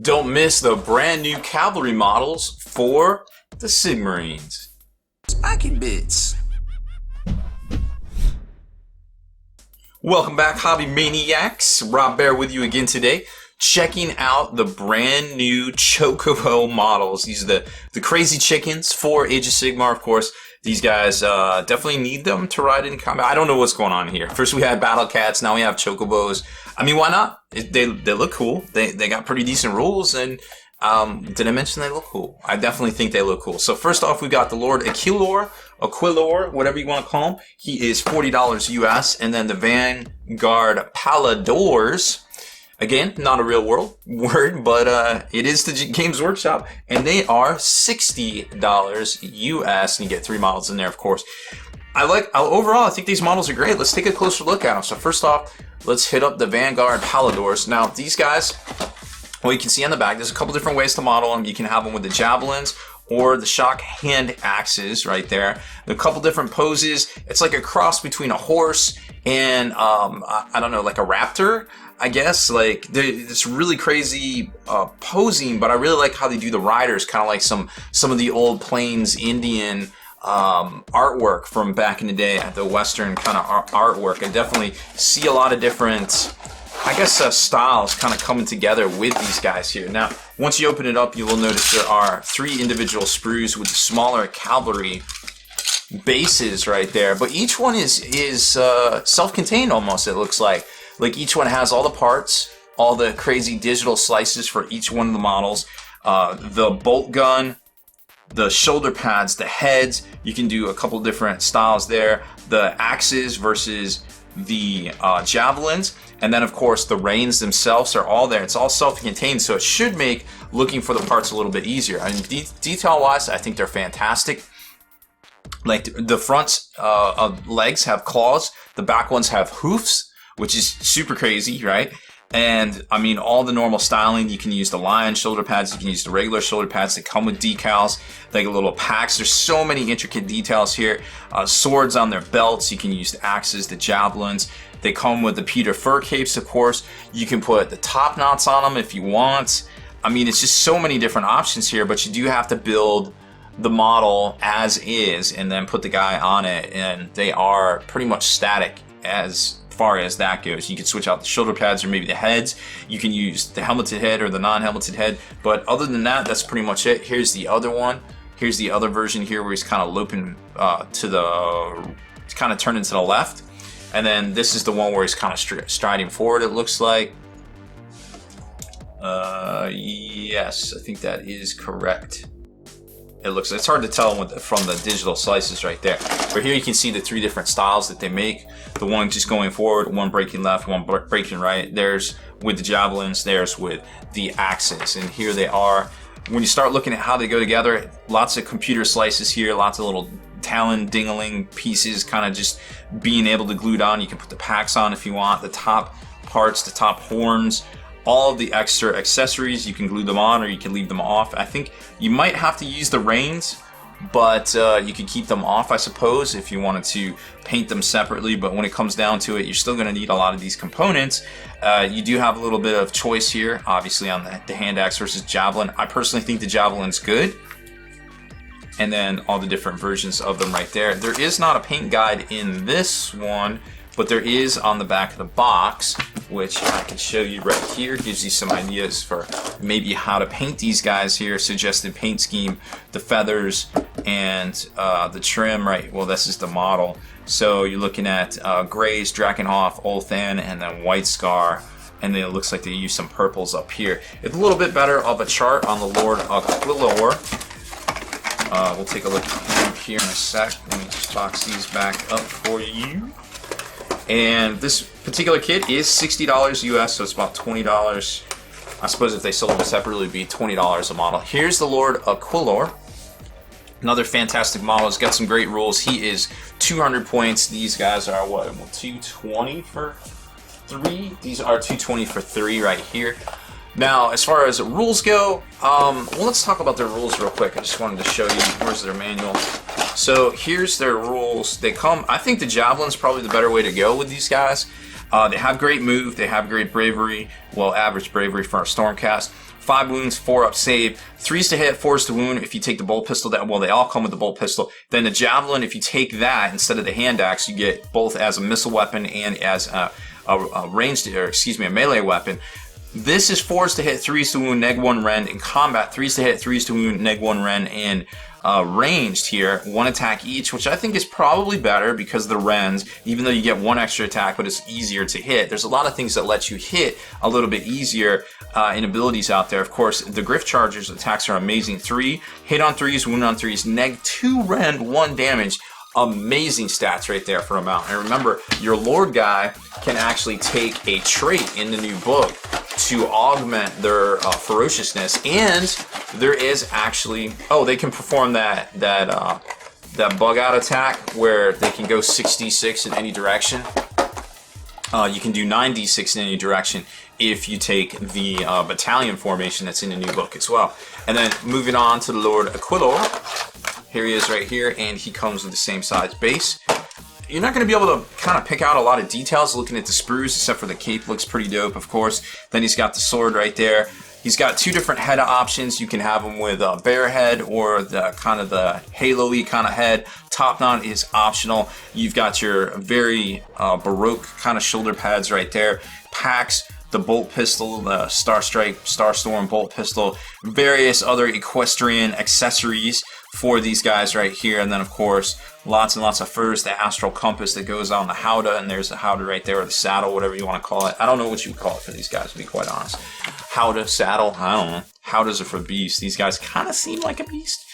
Don't miss the brand new cavalry models for the Sigmarines. Spiky bits. Welcome back, Hobby Maniacs. Rob Baer with you again today, checking out the brand new Chocobo models. These are the crazy chickens for Age of Sigmar, of course. These guys definitely need them to ride in combat. I don't know what's going on here. First we had Battle Cats, now we have Chocobos. I mean, why not? They look cool. They got pretty decent rules, and did I mention they look cool? I definitely think they look cool. So first off, we got the Lord Aquilor, whatever you want to call him. He is $40 US, and then the Vanguard Palladors. Again, not a real world word, but it is the Games Workshop, and they are $60 US, and you get 3 models in there, of course. Overall, I think these models are great. Let's take a closer look at them. So first off, let's hit up the Vanguard Palladors. Now, these guys, well, you can see on the back, there's a couple different ways to model them. You can have them with the javelins or the shock hand axes right there. There are a couple different poses. It's like a cross between a horse and, I don't know, like a raptor, I guess. Like, it's really crazy posing, but I really like how they do the riders, kind of like some of the old Plains Indian artwork from back in the day, the Western kind of artwork. I definitely see a lot of different, I guess, styles kind of coming together with these guys here. Now, once you open it up, you will notice there are 3 individual sprues with the smaller cavalry bases right there. But each one is self-contained almost, it looks like. Like, each one has all the parts, all the crazy digital slices for each one of the models. The bolt gun, the shoulder pads, the heads, you can do a couple different styles there. The axes versus the javelins, and then of course the reins themselves are all there. It's all self-contained, so it should make looking for the parts a little bit easier. I mean, detail-wise, I think they're fantastic. Like, the front legs have claws, the back ones have hoofs, which is super crazy, right? And I mean, all the normal styling, you can use the lion shoulder pads, you can use the regular shoulder pads that come with decals, like little packs. There's so many intricate details here. Swords on their belts, you can use the axes, the javelins. They come with the Peter fur capes, of course. You can put the top knots on them if you want. I mean, it's just so many different options here, but you do have to build the model as is and then put the guy on it, and they are pretty much static as far as that goes. You can switch out the shoulder pads or maybe the heads. You can use the helmeted head or the non-helmeted head, but other than that, that's pretty much it. Here's the other one. Here's the other version here where he's kind of loping it's kind of turning to the left, and then this is the one where he's kind of striding forward, it looks like. Yes, I think that is correct. It's hard to tell from the digital slices right there. But here you can see the 3 different styles that they make. The one just going forward, one breaking left, one breaking right. There's with the javelins, there's with the axes. And here they are. When you start looking at how they go together, lots of computer slices here, lots of little talon dingling pieces kind of just being able to glue on. You can put the packs on if you want, the top parts, the top horns. All of the extra accessories, you can glue them on or you can leave them off. I think you might have to use the reins, but you can keep them off, I suppose, if you wanted to paint them separately. But when it comes down to it, you're still going to need a lot of these components. You do have a little bit of choice here, obviously, on the hand axe versus javelin. I personally think the javelin's good. And then all the different versions of them right there. There is not a paint guide in this one, but there is on the back of the box, which I can show you right here. Gives you some ideas for maybe how to paint these guys here. Suggested paint scheme, the feathers, and the trim, right? Well, this is the model. So you're looking at Grays, Drakenhof, Olthan, and then White Scar. And then it looks like they use some purples up here. It's a little bit better of a chart on the Lord Aquilor. We'll take a look at him here in a sec. Let me just box these back up for you. And this particular kit is $60 US, so it's about $20. I suppose if they sold them separately, it'd be $20 a model. Here's the Lord Aquilor. Another fantastic model. He's got some great rules. He is 200 points. These guys are, what, 220 for 3? These are 220 for 3 right here. Now, as far as rules go, well, let's talk about their rules real quick. I just wanted to show you, where's their manual. So here's their rules. They come, I think the Javelin's probably the better way to go with these guys. They have great move, they have great bravery, well, average bravery for a Stormcast. 5 wounds, 4 up save, 3s to hit, 4s to wound if you take the bolt pistol. Well, they all come with the bolt pistol. Then the javelin, if you take that instead of the hand axe, you get both as a missile weapon and as a ranged, or excuse me, a melee weapon. This is 4s to hit, 3s to wound, neg 1 rend. In combat, 3s to hit, 3s to wound, neg 1 rend. And ranged here, 1 attack each, which I think is probably better because the rends, even though you get 1 extra attack, but it's easier to hit. There's a lot of things that let you hit a little bit easier in abilities out there. Of course, the Griff Charger's attacks are amazing. 3 hit on 3s, wound on 3s, neg 2 rend, 1 damage. Amazing stats right there for a mount. And remember, your Lord guy can actually take a trait in the new book to augment their ferociousness, and there is actually they can perform that bug out attack where they can go 6d6 in any direction. You can do 9d6 in any direction if you take the battalion formation that's in the new book as well. And then moving on to the Lord Aquilor. Here he is right here, and he comes with the same size base. You're not going to be able to kind of pick out a lot of details looking at the sprues, except for the cape looks pretty dope, of course. Then he's got the sword right there. He's got 2 different head options. You can have him with a bear head or the kind of the halo-y kind of head. Top knot is optional. You've got your very Baroque kind of shoulder pads right there. Packs, the bolt pistol, the Star Strike, Starstorm bolt pistol, various other equestrian accessories for these guys right here. And then of course lots and lots of furs, the astral compass that goes on the howdah, and there's the howdah right there, or the saddle, whatever you want to call it. I don't know what you would call it for these guys, to be quite honest. Howdah, saddle, I don't know. Howdahs are for beasts. These guys kind of seem like a beast.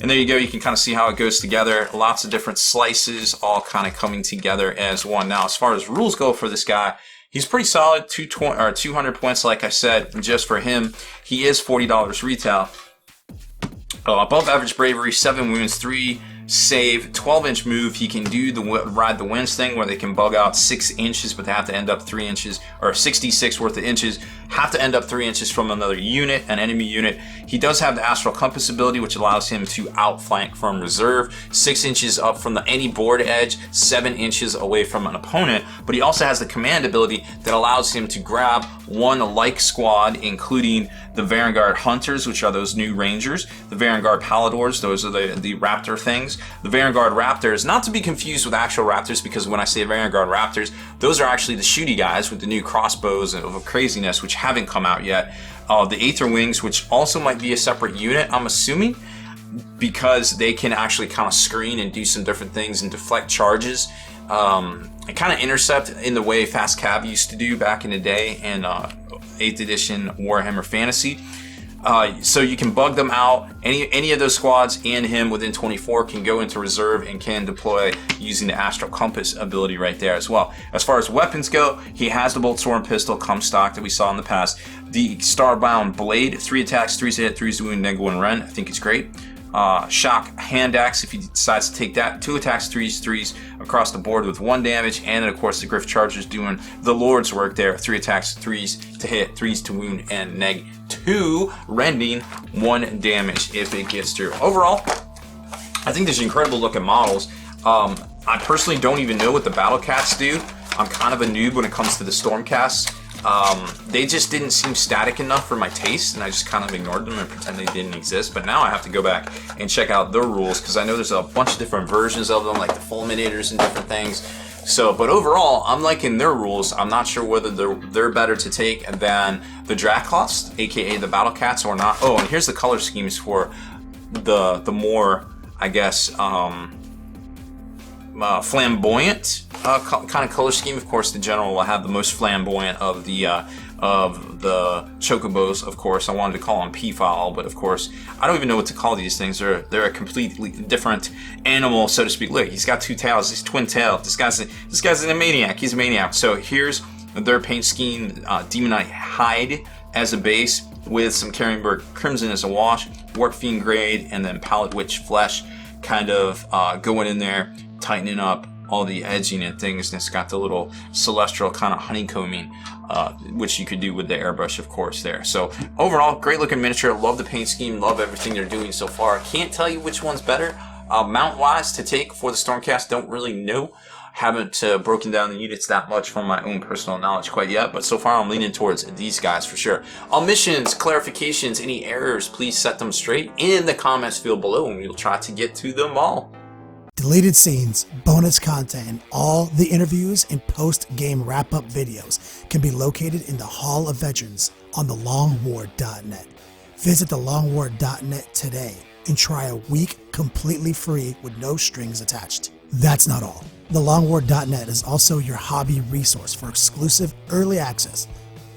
And there you go, you can kind of see how it goes together. Lots of different slices all kind of coming together as one. Now as far as rules go for this guy, he's pretty solid, 200 points like I said, just for him. He is $40 retail. Above average bravery, 7 wounds, 3 save, 12-inch move. He can do the ride the winds thing where they can bug out 6 inches, but they have to end up 3 inches, or 66 worth of inches, have to end up 3 inches from another unit, an enemy unit. He does have the astral compass ability, which allows him to outflank from reserve, 6 inches up from any board edge, 7 inches away from an opponent. But he also has the command ability that allows him to grab 1 like squad, including the Vanguard Hunters, which are those new Rangers, the Vanguard Palladors, those are the Raptor things. The Vanguard Raptors, not to be confused with actual Raptors, because when I say Vanguard Raptors, those are actually the shooty guys with the new crossbows of craziness, which haven't come out yet. The Aether Wings, which also might be a separate unit, I'm assuming, because they can actually kind of screen and do some different things and deflect charges. And kind of intercept in the way Fast Cav used to do back in the day in 8th edition Warhammer Fantasy. So you can bug them out. Any of those squads and him within 24 can go into reserve and can deploy using the Astral Compass ability right there as well. As far as weapons go, he has the Bolt Storm pistol, come stock, that we saw in the past. The Starbound Blade, 3 attacks, 3 to hit, 3 to wound, neg 1 rend. I think it's great. Shock Hand Axe, if he decides to take that, 2 attacks, 3s across the board with 1 damage, and then of course the Griff Charger's doing the Lord's work there, 3 attacks, 3s to hit, 3s to wound, and neg 2 rending, 1 damage if it gets through. Overall, I think there's incredible looking models. I personally don't even know what the Battle Cats do. I'm kind of a noob when it comes to the Stormcasts. They just didn't seem static enough for my taste, and I just kind of ignored them and pretended they didn't exist. But now I have to go back and check out their rules, because I know there's a bunch of different versions of them, like the Fulminators and different things. So, but overall, I'm liking their rules. I'm not sure whether they're better to take than the Dracloths, aka the Battle Cats, or not. Oh, and here's the color schemes for the more, I guess, flamboyant kind of color scheme. Of course, the general will have the most flamboyant of the Chocobos. Of course, I wanted to call them P-File, but of course, I don't even know what to call these things. They're a completely different animal, so to speak. Look, he's got 2 tails. He's twin tailed. This guy's a maniac. He's a maniac. So here's their paint scheme: Demonite Hide as a base with some Carringburg Crimson as a wash, Warp Fiend Grade, and then Pallid Witch Flesh kind of going in there, tightening up all the edging and things. And it's got the little celestial kind of honeycombing, which you could do with the airbrush, of course, there. So overall, great looking miniature. Love the paint scheme. Love everything they're doing so far. Can't tell you which one's better mount wise to take for the Stormcast. Don't really know. Haven't broken down the units that much from my own personal knowledge quite yet, but so far I'm leaning towards these guys for sure. Omissions, clarifications, any errors, please set them straight in the comments field below and we'll try to get to them all. Deleted scenes, bonus content, and all the interviews and post-game wrap-up videos can be located in the Hall of Veterans on thelongwar.net. Visit thelongwar.net today and try a week completely free with no strings attached. That's not all. TheLongWar.net is also your hobby resource for exclusive early access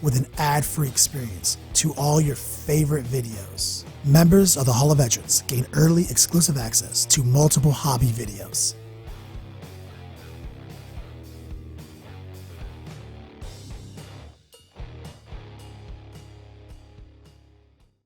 with an ad-free experience to all your favorite videos. Members of the Hall of Veterans gain early exclusive access to multiple hobby videos.